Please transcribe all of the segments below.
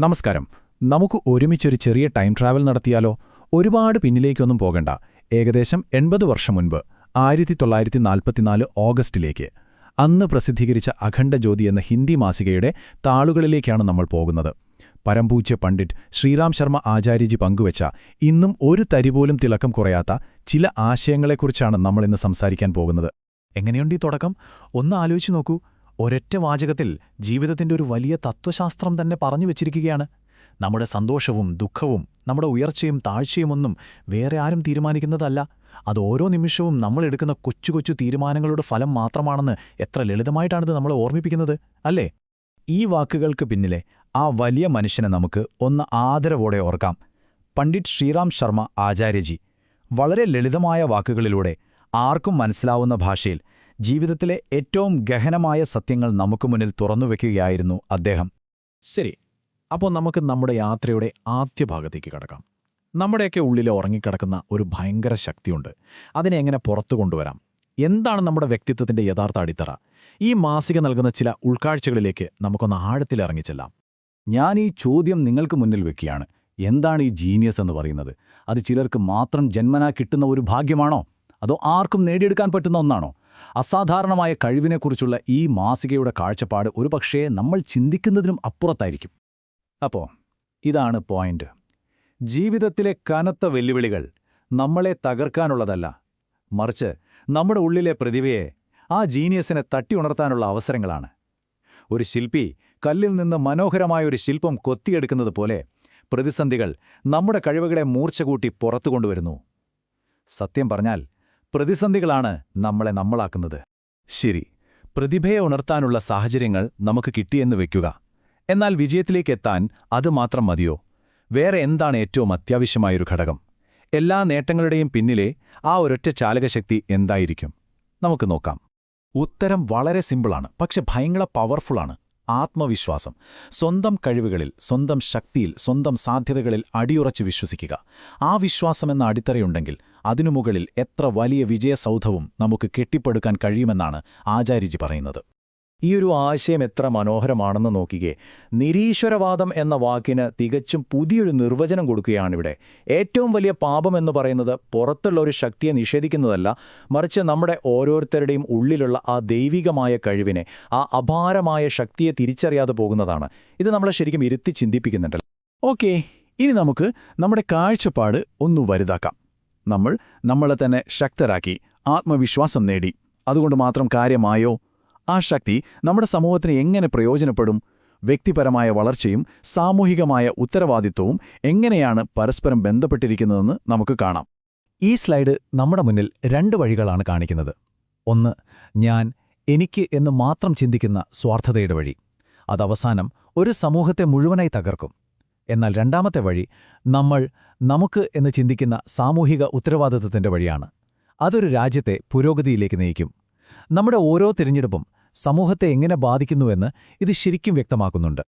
നമസ്കാരം. നമുക്ക് ഒരുമിച്ചൊരു ചെറിയ ടൈം ട്രാവൽ നടത്തിയാലോ? ഒരുപാട് പിന്നിലേക്കൊന്നും പോകണ്ട. ഏകദേശം 80 വർഷം മുൻപ് 1944 ഓഗസ്റ്റിലേക്ക്. അന്ന് പ്രസിദ്ധീകരിച്ച അഖണ്ഡജ്യോതി എന്ന ഹിന്ദി മാസികയുടെ താളുകളിലേക്കാണ് നമ്മൾ പോകുന്നത്. പരംപൂജ്യ പണ്ഡിറ്റ് ശ്രീറാം ശർമ്മ ആചാര്യജി പങ്കുവച്ച ഇന്നും ഒരു തരിപോലും തിളക്കം കുറയാത്ത ചില ആശയങ്ങളെക്കുറിച്ചാണ് നമ്മളിന്ന് സംസാരിക്കാൻ പോകുന്നത്. എങ്ങനെയുണ്ട് ഈ തുടക്കം? ഒന്ന് ആലോചിച്ചു നോക്കൂ. ഒരൊറ്റ വാചകത്തിൽ ജീവിതത്തിന്റെ ഒരു വലിയ തത്വശാസ്ത്രം തന്നെ പറഞ്ഞു വച്ചിരിക്കുകയാണ്. നമ്മുടെ സന്തോഷവും ദുഃഖവും നമ്മുടെ ഉയർച്ചയും താഴ്ചയുമൊന്നും വേറെ ആരും തീരുമാനിക്കുന്നതല്ല. അത് ഓരോ നിമിഷവും നമ്മളെടുക്കുന്ന കൊച്ചു കൊച്ചു തീരുമാനങ്ങളുടെ ഫലം മാത്രമാണെന്ന് എത്ര ലളിതമായിട്ടാണിത് നമ്മളെ ഓർമ്മിപ്പിക്കുന്നത്, അല്ലേ? ഈ വാക്കുകൾക്ക് പിന്നിലെ ആ വലിയ മനുഷ്യനെ നമുക്ക് ഒന്ന് ആദരവോടെ ഓർക്കാം. പണ്ഡിറ്റ് ശ്രീറാം ശർമ്മ ആചാര്യജി. വളരെ ലളിതമായ വാക്കുകളിലൂടെ ആർക്കും മനസ്സിലാവുന്ന ഭാഷയിൽ ജീവിതത്തിലെ ഏറ്റവും ഗഹനമായ സത്യങ്ങൾ നമുക്ക് മുന്നിൽ തുറന്നുവെക്കുകയായിരുന്നു അദ്ദേഹം. ശരി, അപ്പോൾ നമുക്ക് നമ്മുടെ യാത്രയുടെ ആദ്യ ഭാഗത്തേക്ക് കടക്കാം. നമ്മുടെയൊക്കെ ഉള്ളിൽ ഉറങ്ങിക്കിടക്കുന്ന ഒരു ഭയങ്കര ശക്തിയുണ്ട്. അതിനെ എങ്ങനെ പുറത്തു കൊണ്ടുവരാം? എന്താണ് നമ്മുടെ വ്യക്തിത്വത്തിന്റെ യഥാർത്ഥ അടിത്തറ? ഈ മാസിക നൽകുന്ന ചില ഉൾക്കാഴ്ചകളിലേക്ക് നമുക്കൊന്ന് ആഴത്തിലിറങ്ങിച്ചെല്ലാം. ഞാൻ ഈ ചോദ്യം നിങ്ങൾക്ക് മുന്നിൽ വെക്കുകയാണ്. എന്താണ് ഈ ജീനിയസ് എന്ന് പറയുന്നത്? അത് ചിലർക്ക് മാത്രം ജന്മനാ കിട്ടുന്ന ഒരു ഭാഗ്യമാണോ? അതോ ആർക്കും നേടിയെടുക്കാൻ പറ്റുന്ന ഒന്നാണോ? അസാധാരണമായ കഴിവിനെക്കുറിച്ചുള്ള ഈ മാസികയുടെ കാഴ്ചപ്പാട് ഒരുപക്ഷേ നമ്മൾ ചിന്തിക്കുന്നതിനും അപ്പുറത്തായിരിക്കും. അപ്പോൾ ഇതാണ് പോയിന്റ്. ജീവിതത്തിലെ കനത്ത വെല്ലുവിളികൾ നമ്മളെ തകർക്കാനുള്ളതല്ല, മറിച്ച് നമ്മുടെ ഉള്ളിലെ പ്രതിഭയെ, ആ ജീനിയസിനെ തട്ടിയുണർത്താനുള്ള അവസരങ്ങളാണ്. ഒരു ശില്പി കല്ലിൽ നിന്ന് മനോഹരമായൊരു ശില്പം കൊത്തിയെടുക്കുന്നത് പോലെ പ്രതിസന്ധികൾ നമ്മുടെ കഴിവുകളെ മൂർച്ച കൂട്ടി പുറത്തു കൊണ്ടുവരുന്നു. സത്യം പറഞ്ഞാൽ പ്രതിസന്ധികളാണ് നമ്മളെ നമ്മളാക്കുന്നത്. ശരി, പ്രതിഭയെ ഉണർത്താനുള്ള സാഹചര്യങ്ങൾ നമുക്ക് കിട്ടിയെന്ന് വയ്ക്കുക. എന്നാൽ വിജയത്തിലേക്കെത്താൻ അതുമാത്രം മതിയോ? വേറെ എന്താണ് ഏറ്റവും അത്യാവശ്യമായൊരു ഘടകം? എല്ലാ നേട്ടങ്ങളുടെയും പിന്നിലെ ആ ഒരൊറ്റ ചാലകശക്തി എന്തായിരിക്കും? നമുക്ക് നോക്കാം. ഉത്തരം വളരെ സിമ്പിളാണ്, പക്ഷെ ഭയങ്കര പവർഫുള്ളാണ്. ആത്മവിശ്വാസം. സ്വന്തം കഴിവുകളിൽ, സ്വന്തം ശക്തിയിൽ, സ്വന്തം സാധ്യതകളിൽ അടിയുറച്ച് വിശ്വസിക്കുക. ആ വിശ്വാസമെന്ന അടിത്തറയുണ്ടെങ്കിൽ അതിനു മുകളിൽ എത്ര വലിയ വിജയസൗധവും നമുക്ക് കെട്ടിപ്പടുക്കാൻ കഴിയുമെന്നാണ് ആചാര്യജി പറയുന്നത്. ഈയൊരു ആശയം എത്ര മനോഹരമാണെന്ന് നോക്കിക്കേ. നിരീശ്വരവാദം എന്ന വാക്കിന് തികച്ചും പുതിയൊരു നിർവചനം കൊടുക്കുകയാണിവിടെ. ഏറ്റവും വലിയ പാപം എന്ന് പറയുന്നത് പുറത്തുള്ള ഒരു ശക്തിയെ നിഷേധിക്കുന്നതല്ല, മറിച്ച് നമ്മുടെ ഓരോരുത്തരുടെയും ഉള്ളിലുള്ള ആ ദൈവികമായ കഴിവിനെ, ആ അപാരമായ ശക്തിയെ തിരിച്ചറിയാതെ പോകുന്നതാണ്. ഇത് നമ്മളെ ശരിക്കും ഇരുത്തി ചിന്തിപ്പിക്കുന്നുണ്ടല്ലോ. ഓക്കേ, ഇനി നമുക്ക് നമ്മുടെ കാഴ്ചപ്പാട് ഒന്നു വലുതാക്കാം. നമ്മളെ തന്നെ ശക്തരാക്കി, ആത്മവിശ്വാസം നേടി. അതുകൊണ്ട് മാത്രം കാര്യമായോ? ആ ശക്തി നമ്മുടെ സമൂഹത്തിന് എങ്ങനെ പ്രയോജനപ്പെടും? വ്യക്തിപരമായ വളർച്ചയും സാമൂഹികമായ ഉത്തരവാദിത്വവും എങ്ങനെയാണ് പരസ്പരം ബന്ധപ്പെട്ടിരിക്കുന്നതെന്ന് നമുക്ക് കാണാം. ഈ സ്ലൈഡ് നമ്മുടെ മുന്നിൽ 2 വഴികളാണ് കാണിക്കുന്നത്. ഒന്ന്, ഞാൻ, എനിക്ക് എന്ന് മാത്രം ചിന്തിക്കുന്ന സ്വാർത്ഥതയുടെ വഴി. അതവസാനം ഒരു സമൂഹത്തെ മുഴുവനായി തകർക്കും. എന്നാൽ രണ്ടാമത്തെ വഴി, നമുക്ക് എന്ന് ചിന്തിക്കുന്ന സാമൂഹിക ഉത്തരവാദിത്വത്തിന്റെ വഴിയാണ്. അതൊരു രാജ്യത്തെ പുരോഗതിയിലേക്ക് നയിക്കും. നമ്മുടെ ഓരോ തിരഞ്ഞെടുപ്പും സമൂഹത്തെ എങ്ങനെ ബാധിക്കുന്നുവെന്ന് ഇത് ശരിക്കും വ്യക്തമാക്കുന്നുണ്ട്.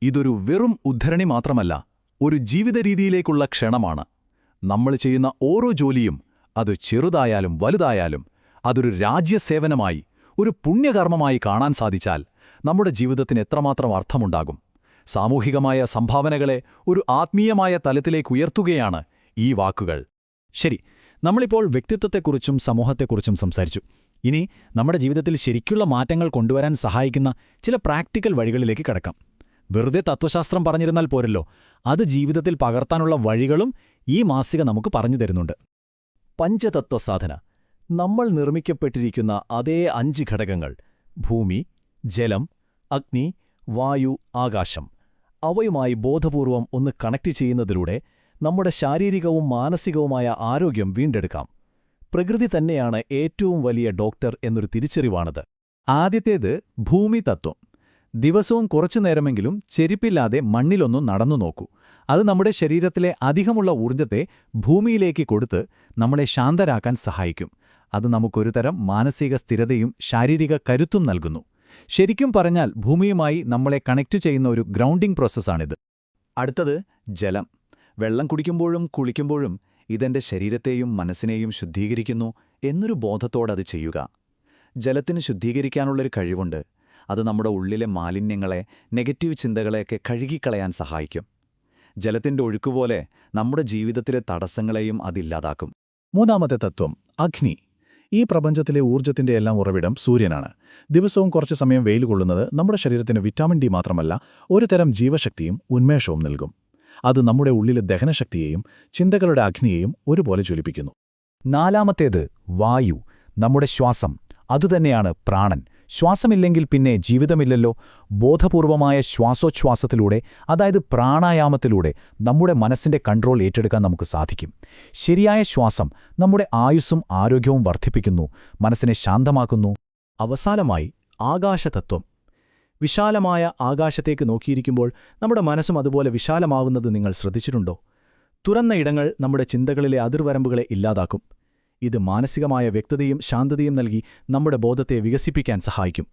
ഇതൊരു വെറും ഉദ്ധരണി മാത്രമല്ല, ഒരു ജീവിതരീതിയിലേക്കുള്ള ക്ഷണമാണ്. നമ്മൾ ചെയ്യുന്ന ഓരോ ജോലിയും, അത് ചെറുതായാലും വലുതായാലും, അതൊരു രാജ്യസേവനമായി, ഒരു പുണ്യകർമ്മമായി കാണാൻ സാധിച്ചാൽ നമ്മുടെ ജീവിതത്തിന് എത്രമാത്രം അർത്ഥമുണ്ടാകും. സാമൂഹികമായ സംഭാവനകളെ ഒരു ആത്മീയമായ തലത്തിലേക്കുയർത്തുകയാണ് ഈ വാക്കുകൾ. ശരി, നമ്മളിപ്പോൾ വ്യക്തിത്വത്തെക്കുറിച്ചും സമൂഹത്തെക്കുറിച്ചും സംസാരിച്ചു. ഇനി നമ്മുടെ ജീവിതത്തിൽ ശരിക്കുള്ള മാറ്റങ്ങൾ കൊണ്ടുവരാൻ സഹായിക്കുന്ന ചില പ്രാക്ടിക്കൽ വഴികളിലേക്ക് കടക്കാം. വെറുതെ തത്വശാസ്ത്രം പറഞ്ഞിരുന്നാൽ പോരല്ലോ, അത് ജീവിതത്തിൽ പകർത്താനുള്ള വഴികളും ഈ മാസിക നമുക്ക് പറഞ്ഞു തരുന്നുണ്ട്. പഞ്ചതത്വസാധന. നമ്മൾ നിർമ്മിക്കപ്പെട്ടിരിക്കുന്ന അതേ 5 ഘടകങ്ങൾ: ഭൂമി, ജലം, അഗ്നി, വായു, ആകാശം. അവയുമായി ബോധപൂർവം ഒന്ന് കണക്ട് ചെയ്യുന്നതിലൂടെ നമ്മുടെ ശാരീരികവും മാനസികവുമായ ആരോഗ്യം വീണ്ടെടുക്കാം. പ്രകൃതി തന്നെയാണ് ഏറ്റവും വലിയ ഡോക്ടർ എന്നൊരു തിരിച്ചറിവാണത്. ആദ്യത്തേത് ഭൂമി തത്വം. ദിവസവും കുറച്ചു നേരമെങ്കിലും ചെരിപ്പില്ലാതെ മണ്ണിലൊന്നു നടന്നു നോക്കൂ. അത് നമ്മുടെ ശരീരത്തിലെ അധികമുള്ള ഊർജ്ജത്തെ ഭൂമിയിലേക്ക് കൊടുത്ത് നമ്മളെ ശാന്തരാക്കാൻ സഹായിക്കും. അത് നമുക്കൊരു തരം മാനസിക സ്ഥിരതയും ശാരീരിക കരുത്തും നൽകുന്നു. ശരിക്കും പറഞ്ഞാൽ ഭൂമിയുമായി നമ്മളെ കണക്ട് ചെയ്യുന്ന ഒരു ഗ്രൗണ്ടിംഗ് പ്രോസസ്സാണിത്. അടുത്തത് ജലം. വെള്ളം കുടിക്കുമ്പോഴും കുളിക്കുമ്പോഴും ഇതെന്റെ ശരീരത്തെയും മനസ്സിനെയും ശുദ്ധീകരിക്കുന്നു എന്നൊരു ബോധത്തോടത് ചെയ്യുക. ജലത്തിന് ശുദ്ധീകരിക്കാനുള്ളൊരു കഴിവുണ്ട്. അത് നമ്മുടെ ഉള്ളിലെ മാലിന്യങ്ങളെ, നെഗറ്റീവ് ചിന്തകളെയൊക്കെ കഴുകിക്കളയാൻ സഹായിക്കും. ജലത്തിന്റെ ഒഴുക്കുപോലെ നമ്മുടെ ജീവിതത്തിലെ തടസ്സങ്ങളെയും അതില്ലാതാക്കും. മൂന്നാമത്തെ തത്വം അഗ്നി. ഈ പ്രപഞ്ചത്തിലെ ഊർജ്ജത്തിന്റെ എല്ലാം ഉറവിടം സൂര്യനാണ്. ദിവസവും കുറച്ച് സമയം വെയിൽ കൊള്ളുന്നത് നമ്മുടെ ശരീരത്തിന് വിറ്റാമിൻ ഡി മാത്രമല്ല, ഒരു തരം ജീവശക്തിയും ഉന്മേഷവും നൽകും. അത് നമ്മുടെ ഉള്ളിലെ ദഹനശക്തിയെയും ചിന്തകളുടെ അഗ്നിയെയും ഒരുപോലെ ജ്വലിപ്പിക്കുന്നു. നാലാമത്തേത് വായു, നമ്മുടെ ശ്വാസം. അതുതന്നെയാണ് പ്രാണൻ. ശ്വാസമില്ലെങ്കിൽ പിന്നെ ജീവിതമില്ലല്ലോ. ബോധപൂർവമായ ശ്വാസോച്ഛ്വാസത്തിലൂടെ, അതായത് പ്രാണായാമത്തിലൂടെ നമ്മുടെ മനസ്സിന്റെ കൺട്രോൾ ഏറ്റെടുക്കാൻ നമുക്ക് സാധിക്കും. ശരിയായ ശ്വാസം നമ്മുടെ ആയുസ്സും ആരോഗ്യവും വർദ്ധിപ്പിക്കുന്നു, മനസ്സിനെ ശാന്തമാക്കുന്നു. അവസാനമായി ആകാശതത്വം. വിശാലമായ ആകാശത്തേക്ക് നോക്കിയിരിക്കുമ്പോൾ നമ്മുടെ മനസ്സും അതുപോലെ വിശാലമാവുന്നത് നിങ്ങൾ ശ്രദ്ധിച്ചിട്ടുണ്ടോ? തുറന്ന ഇടങ്ങൾ നമ്മുടെ ചിന്തകളിലെ അതിർവരമ്പുകളെ ഇല്ലാതാക്കും. ഇത് മാനസികമായ വ്യക്തതയും ശാന്തതയും നൽകി നമ്മുടെ ബോധത്തെ വികസിപ്പിക്കാൻ സഹായിക്കും.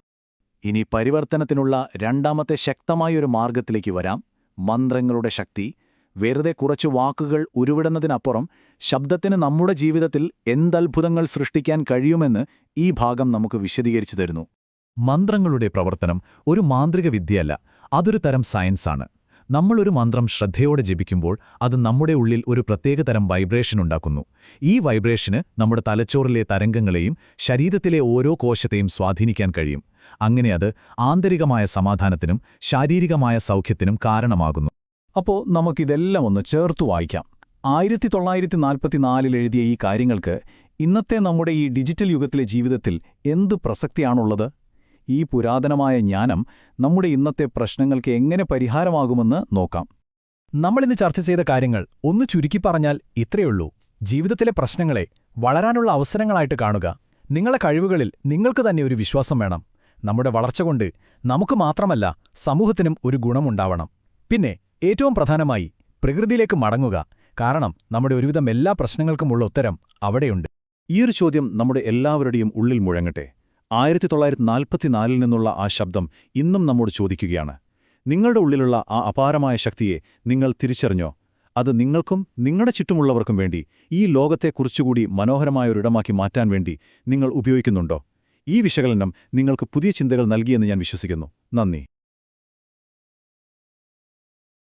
ഇനി പരിവർത്തനത്തിനുള്ള രണ്ടാമത്തെ ശക്തമായൊരു മാർഗത്തിലേക്ക് വരാം. മന്ത്രങ്ങളുടെ ശക്തി. വെറുതെ കുറച്ചു വാക്കുകൾ ഉരുവിടുന്നതിനപ്പുറം ശബ്ദത്തിന് നമ്മുടെ ജീവിതത്തിൽ എന്തത്ഭുതങ്ങൾ സൃഷ്ടിക്കാൻ കഴിയുമെന്ന് ഈ ഭാഗം നമുക്ക് വിശദീകരിച്ചു തരുന്നു. മന്ത്രങ്ങളുടെ പ്രവർത്തനം ഒരു മാന്ത്രിക വിദ്യയല്ല, അതൊരു തരം സയൻസാണ്. നമ്മളൊരു മന്ത്രം ശ്രദ്ധയോടെ ജപിക്കുമ്പോൾ അത് നമ്മുടെ ഉള്ളിൽ ഒരു പ്രത്യേകതരം വൈബ്രേഷൻ ഉണ്ടാക്കുന്നു. ഈ വൈബ്രേഷന് നമ്മുടെ തലച്ചോറിലെ തരംഗങ്ങളെയും ശരീരത്തിലെ ഓരോ കോശത്തെയും സ്വാധീനിക്കാൻ കഴിയും. അങ്ങനെ അത് ആന്തരികമായ സമാധാനത്തിനും ശാരീരികമായ സൗഖ്യത്തിനും കാരണമാകുന്നു. അപ്പോൾ നമുക്കിതെല്ലാം ഒന്ന് ചേർത്തു വായിക്കാം. 1944 എഴുതിയ ഈ കാര്യങ്ങൾക്ക് ഇന്നത്തെ നമ്മുടെ ഈ ഡിജിറ്റൽ യുഗത്തിലെ ജീവിതത്തിൽ എന്ത് പ്രസക്തിയാണുള്ളത്? ഈ പുരാതനമായ ജ്ഞാനം നമ്മുടെ ഇന്നത്തെ പ്രശ്നങ്ങൾക്ക് എങ്ങനെ പരിഹാരമാകുമെന്ന് നോക്കാം. നമ്മളിന്ന് ചർച്ച ചെയ്ത കാര്യങ്ങൾ ഒന്ന് ചുരുക്കി പറഞ്ഞാൽ ഇത്രയുള്ളൂ. ജീവിതത്തിലെ പ്രശ്നങ്ങളെ വളരാനുള്ള അവസരങ്ങളായിട്ട് കാണുക. നിങ്ങളുടെ കഴിവുകളിൽ നിങ്ങൾക്ക് തന്നെ ഒരു വിശ്വാസം വേണം. നമ്മുടെ വളർച്ചകൊണ്ട് നമുക്ക് മാത്രമല്ല, സമൂഹത്തിനും ഒരു ഗുണമുണ്ടാവണം. പിന്നെ ഏറ്റവും പ്രധാനമായി പ്രകൃതിയിലേക്ക് മടങ്ങുക. കാരണം നമ്മുടെ ഒരുവിധം എല്ലാ പ്രശ്നങ്ങൾക്കുമുള്ള ഉത്തരം അവിടെയുണ്ട്. ഈയൊരു ചോദ്യം നമ്മുടെ എല്ലാവരുടെയും ഉള്ളിൽ മുഴങ്ങട്ടെ. 1944 നിന്നുള്ള ആ ശബ്ദം ഇന്നും നമ്മോട് ചോദിക്കുകയാണ്. നിങ്ങളുടെ ഉള്ളിലുള്ള ആ അപാരമായ ശക്തിയെ നിങ്ങൾ തിരിച്ചറിഞ്ഞോ? അത് നിങ്ങൾക്കും നിങ്ങളുടെ ചുറ്റുമുള്ളവർക്കും വേണ്ടി, ഈ ലോകത്തെ കുറച്ചുകൂടി മനോഹരമായൊരിടമാക്കി മാറ്റാൻ വേണ്ടി നിങ്ങൾ ഉപയോഗിക്കുന്നുണ്ടോ? ഈ വിശകലനം നിങ്ങൾക്ക് പുതിയ ചിന്തകൾ നൽകിയെന്ന് ഞാൻ വിശ്വസിക്കുന്നു. നന്ദി.